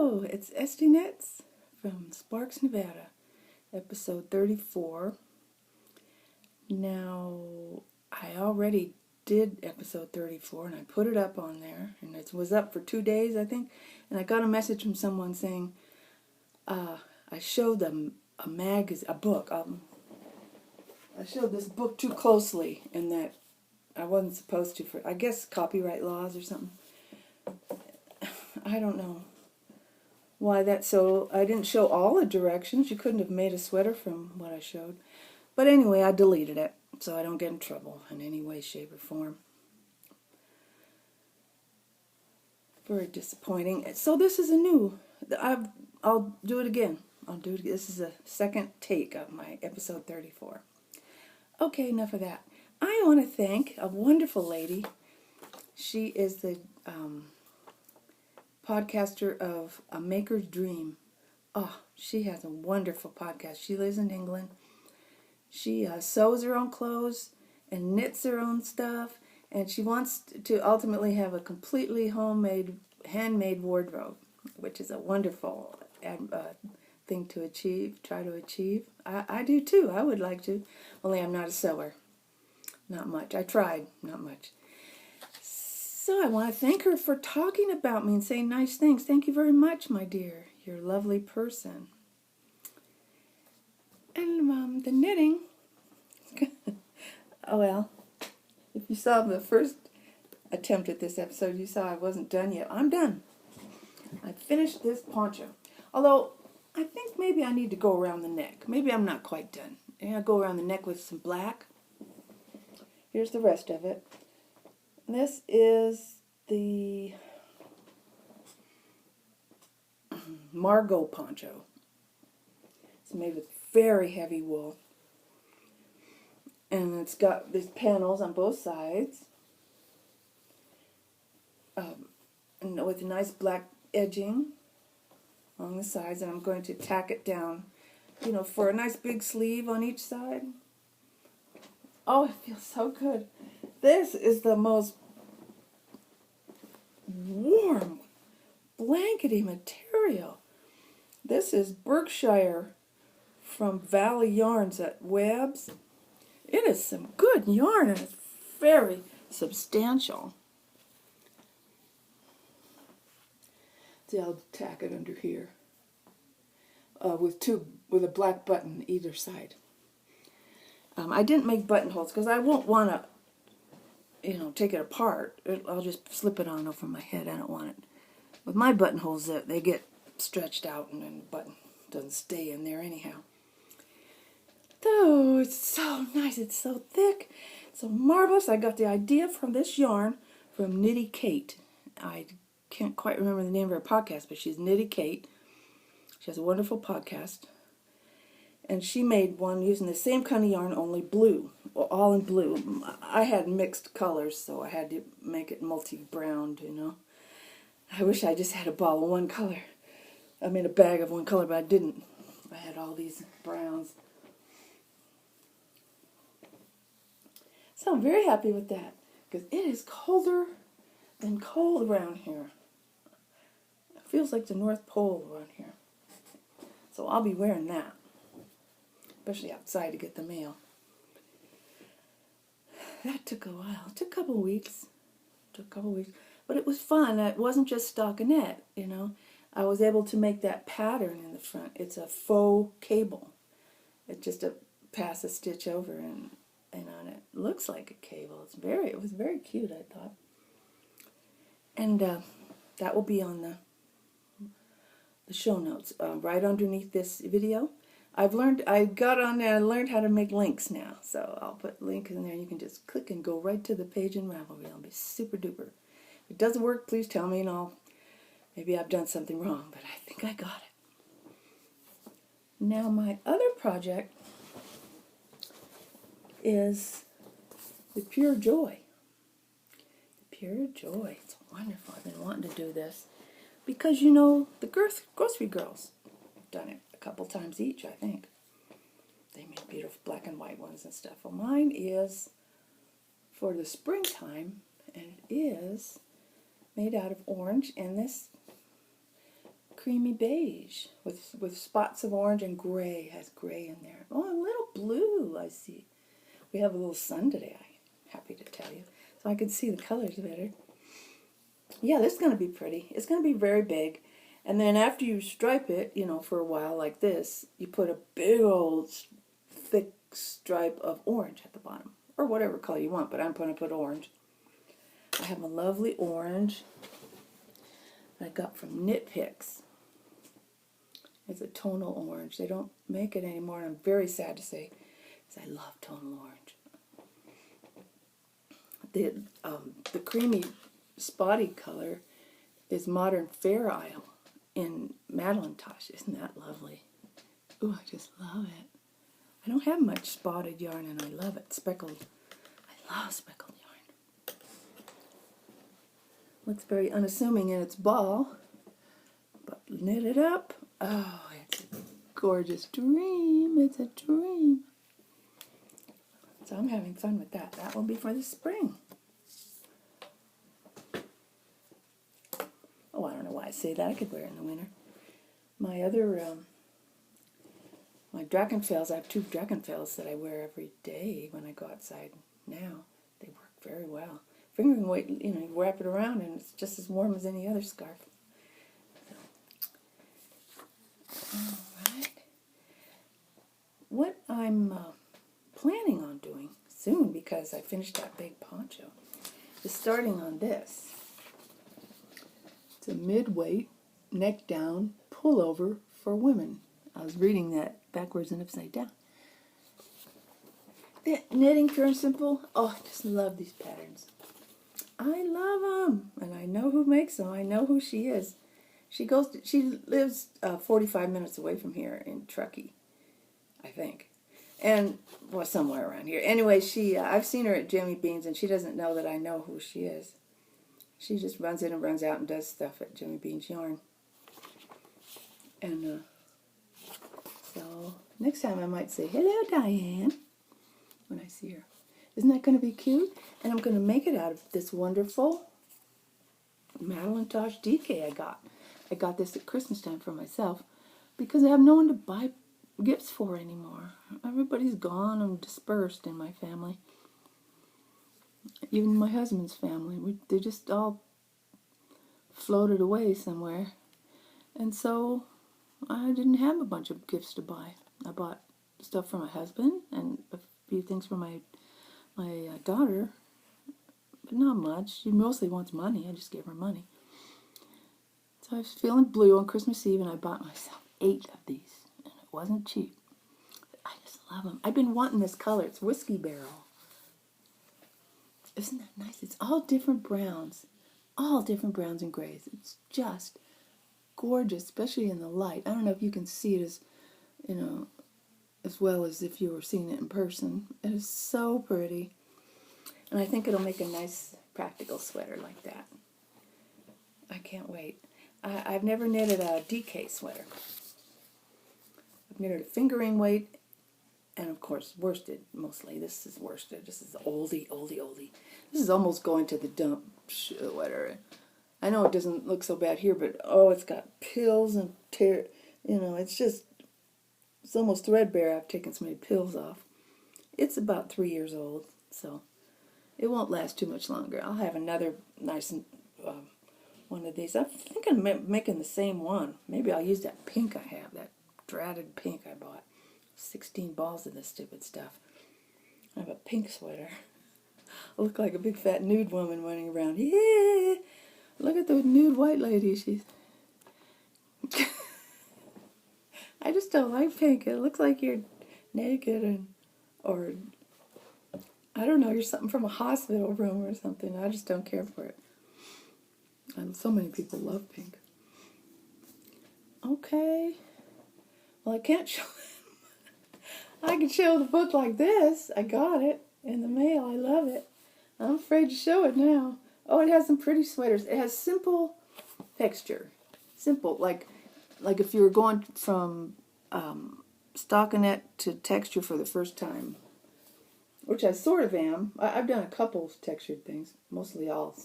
Hello, it's Estyknits from Sparks, Nevada, episode 34. Now, I already did episode 34 and I put it up on there, and it was up for 2 days, I think, and I got a message from someone saying I showed them a book. I showed this book too closely and that I wasn't supposed to, for I guess copyright laws or something. I don't know why that's so. I didn't show all the directions. You couldn't have made a sweater from what I showed. But anyway, I deleted it so I don't get in trouble in any way, shape, or form. Very disappointing. So this is I'll do it again. This is a second take of my episode 34. Okay, enough of that. I want to thank a wonderful lady. She is the podcaster of A Maker's Dream. Oh, she has a wonderful podcast. She lives in England. She sews her own clothes and knits her own stuff, and she wants to ultimately have a completely handmade wardrobe, which is a wonderful thing to try to achieve. I do too. I would like to, only I'm not a sewer. Not much. I tried, not much. So I want to thank her for talking about me and saying nice things. Thank you very much, my dear. You're a lovely person. And the knitting. Oh well. If you saw the first attempt at this episode, you saw I wasn't done yet. I'm done. I finished this poncho. Although, I think maybe I need to go around the neck. Maybe I'm not quite done. And I'll go around the neck with some black. Here's the rest of it. This is the Margot poncho. It's made with very heavy wool. And it's got these panels on both sides. And with a nice black edging along the sides. And I'm going to tack it down, for a nice big sleeve on each side. Oh, it feels so good. This is the most warm, blankety material. This is Berkshire from Valley Yarns at Webb's. It is some good yarn, and it's very substantial. See, I'll tack it under here with a black button either side. I didn't make buttonholes because I won't want to, take it apart. I'll just slip it on over my head. I don't want it. With my buttonholes, they get stretched out and then the button doesn't stay in there anyhow. Oh, it's so nice. It's so thick. So marvelous. I got the idea from this yarn from Knitty Kate. I can't quite remember the name of her podcast, but she's Knitty Kate. She has a wonderful podcast. And she made one using the same kind of yarn, only blue, all in blue. I had mixed colors, so I had to make it multi-browned, I wish I just had a ball of one color. I made a bag of one color, but I didn't. I had all these browns. So I'm very happy with that, because it is colder than cold around here. It feels like the North Pole around here. So I'll be wearing that. Especially outside to get the mail. That took a while. It took a couple of weeks. But it was fun. It wasn't just stockinette, I was able to make that pattern in the front. It's a faux cable. It's just a pass a stitch over and on it. It looks like a cable. It was very cute, I thought. And that will be on the show notes right underneath this video. I got on there and learned how to make links now. So I'll put links in there and you can just click and go right to the page in Ravelry. It'll be super duper. If it doesn't work, please tell me and maybe I've done something wrong, but I think I got it. Now my other project is the Pure Joy. The Pure Joy. It's wonderful. I've been wanting to do this because, the grocery girls have done it a couple times each, I think. They make beautiful black and white ones and stuff. Well, mine is for the springtime, and it is made out of orange, and this creamy beige with spots of orange and gray. It has gray in there. Oh, a little blue, I see. We have a little sun today, I'm happy to tell you. So I can see the colors better. Yeah, this is going to be pretty. It's going to be very big. And then after you stripe it, for a while like this, you put a big old thick stripe of orange at the bottom. Or whatever color you want, but I'm going to put orange. I have a lovely orange that I got from Knit Picks. It's a tonal orange. They don't make it anymore, and I'm very sad to say, because I love tonal orange. The creamy spotty color is Modern Fair Isle in Madeline Tosh. Isn't that lovely? Ooh, I just love it. I don't have much spotted yarn, and I love it. Speckled. I love speckled yarn. Looks very unassuming in its ball, but knit it up. Oh, it's a gorgeous dream. It's a dream. So I'm having fun with that. That will be for the spring. Oh, I don't know why I say that. I could wear it in the winter. My other, my Dragonfels, I have 2 Dragonfels that I wear every day when I go outside now. They work very well. Fingering weight, you wrap it around and it's just as warm as any other scarf. So, all right. What I'm planning on doing soon, because I finished that big poncho, is starting on this. It's a mid-weight, neck down, pullover for women. I was reading that backwards and upside down. The knitting pure and simple. Oh, I just love these patterns. I love them, and I know who makes them. I know who she is. She lives 45 minutes away from here in Truckee, I think, and somewhere around here. Anyway, I've seen her at Jimmy Bean's, and she doesn't know that I know who she is. She just runs in and runs out and does stuff at Jimmy Bean's Yarn. And so next time I might say, hello, Diane, when I see her. Isn't that going to be cute? And I'm going to make it out of this wonderful Madeline Tosh DK I got. I got this at Christmas time for myself because I have no one to buy gifts for anymore. Everybody's gone and dispersed in my family. Even my husband's family. They just all floated away somewhere. And so I didn't have a bunch of gifts to buy. I bought stuff for my husband and a few things for my daughter, but not much. She mostly wants money. I just gave her money. So I was feeling blue on Christmas Eve, and I bought myself 8 of these, and it wasn't cheap. But I just love them. I've been wanting this color. It's Whiskey Barrel. Isn't that nice? It's all different browns and grays. It's just gorgeous, especially in the light. I don't know if you can see it as well as if you were seeing it in person. It is so pretty. And I think it'll make a nice practical sweater like that. I can't wait. I've never knitted a DK sweater. I've knitted a fingering weight and, of course, worsted mostly. This is worsted. This is oldie. This is almost going to the dump sweater. I know it doesn't look so bad here, but, it's got pills and tear. It's almost threadbare. I've taken so many pills off. It's about 3 years old, so it won't last too much longer. I'll have another nice one of these. I think I'm making the same one. Maybe I'll use that pink I have, that dratted pink I bought. 16 balls of this stupid stuff. I have a pink sweater. I look like a big fat nude woman running around. Yeah, look at the nude white lady. She's... I just don't like pink. It looks like you're naked or I don't know, you're something from a hospital room or something. I just don't care for it. And so many people love pink. Okay. Well, I can't show it. I can show the book like this. I got it in the mail. I love it. I'm afraid to show it now. Oh, it has some pretty sweaters. It has simple texture. Simple, like if you were going from stockinette to texture for the first time, which I sort of am. I've done a couple of textured things, mostly all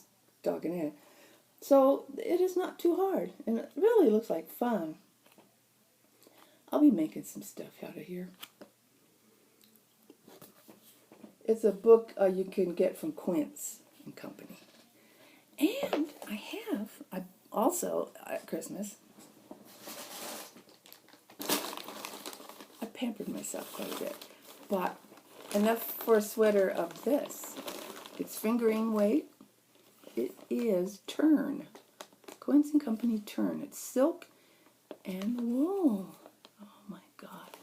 stockinette. So it is not too hard, and it really looks like fun. I'll be making some stuff out of here. It's a book you can get from Quince and Company. And I also, at Christmas, I pampered myself quite a bit. Bought enough for a sweater of this. It's fingering weight. It is Turn. Quince and Company Turn. It's silk and wool. Oh my God.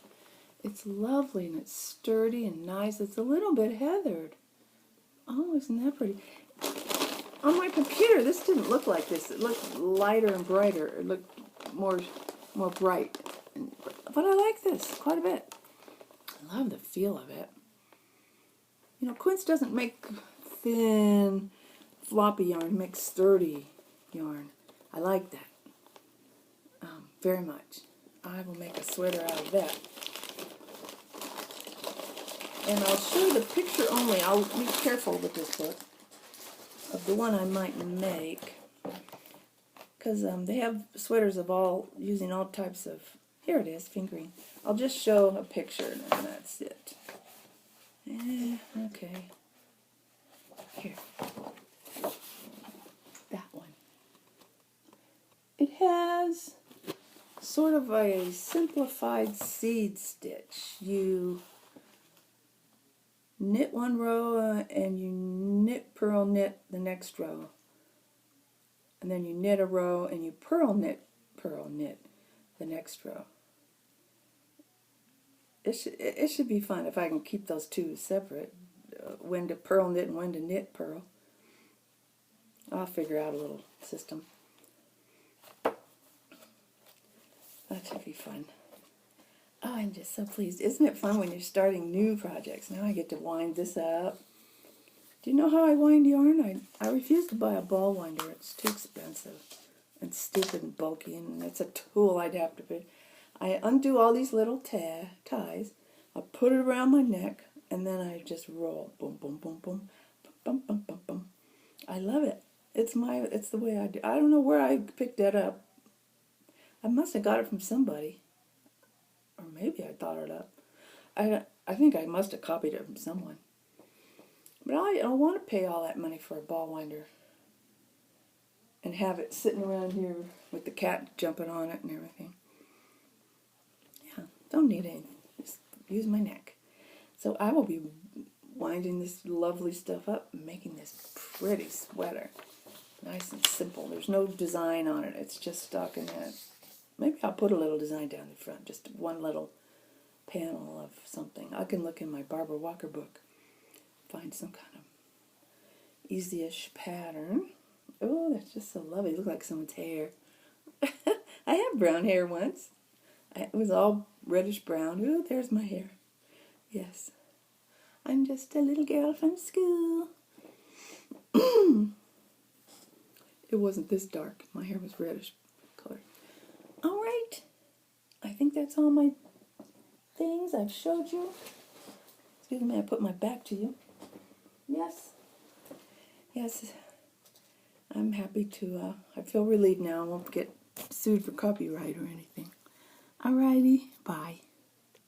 It's lovely and it's sturdy and nice. It's a little bit heathered. Oh, isn't that pretty? On my computer, this didn't look like this. It looked lighter and brighter. It looked more bright. But I like this quite a bit. I love the feel of it. You know, Quince doesn't make thin, floppy yarn. It makes sturdy yarn. I like that very much. I will make a sweater out of that. And I'll show the picture only. I'll be careful with this book of the one I might make, because they have sweaters of using all types of, here it is, fingering. I'll just show a picture and that's it. Okay. Here. That one. It has sort of a simplified seed stitch. You knit one row and you purl knit the next row, and then you knit a row and you purl knit the next row. It should be fun if I can keep those two separate, when to purl knit and when to knit purl. I'll figure out a little system. That should be fun. Oh, I'm just so pleased. Isn't it fun when you're starting new projects? Now I get to wind this up. Do you know how I wind yarn? I refuse to buy a ball winder. It's too expensive and stupid and bulky, and it's a tool I'd have to put. I undo all these little ties. I put it around my neck, and then I just roll. Boom, boom, boom, boom, boom, boom, boom, boom. I love it. It's the way I do. I don't know where I picked that up. I must have got it from somebody. Or maybe I thought it up. I think I must have copied it from someone. But I don't want to pay all that money for a ball winder and have it sitting around here with the cat jumping on it and everything. Yeah, don't need anything. Just use my neck. So I will be winding this lovely stuff up and making this pretty sweater. Nice and simple. There's no design on it. It's just stockinette. Maybe I'll put a little design down the front, just one little panel of something. I can look in my Barbara Walker book, find some kind of easy-ish pattern. Oh, that's just so lovely. It looks like someone's hair. I had brown hair once. It was all reddish brown. Oh, there's my hair. Yes. I'm just a little girl from school. It wasn't this dark. My hair was reddish color. All right. I think that's all my things I've showed you. Excuse me, I put my back to you. Yes. Yes. I'm happy to, I feel relieved now. I won't get sued for copyright or anything. Alrighty. Bye.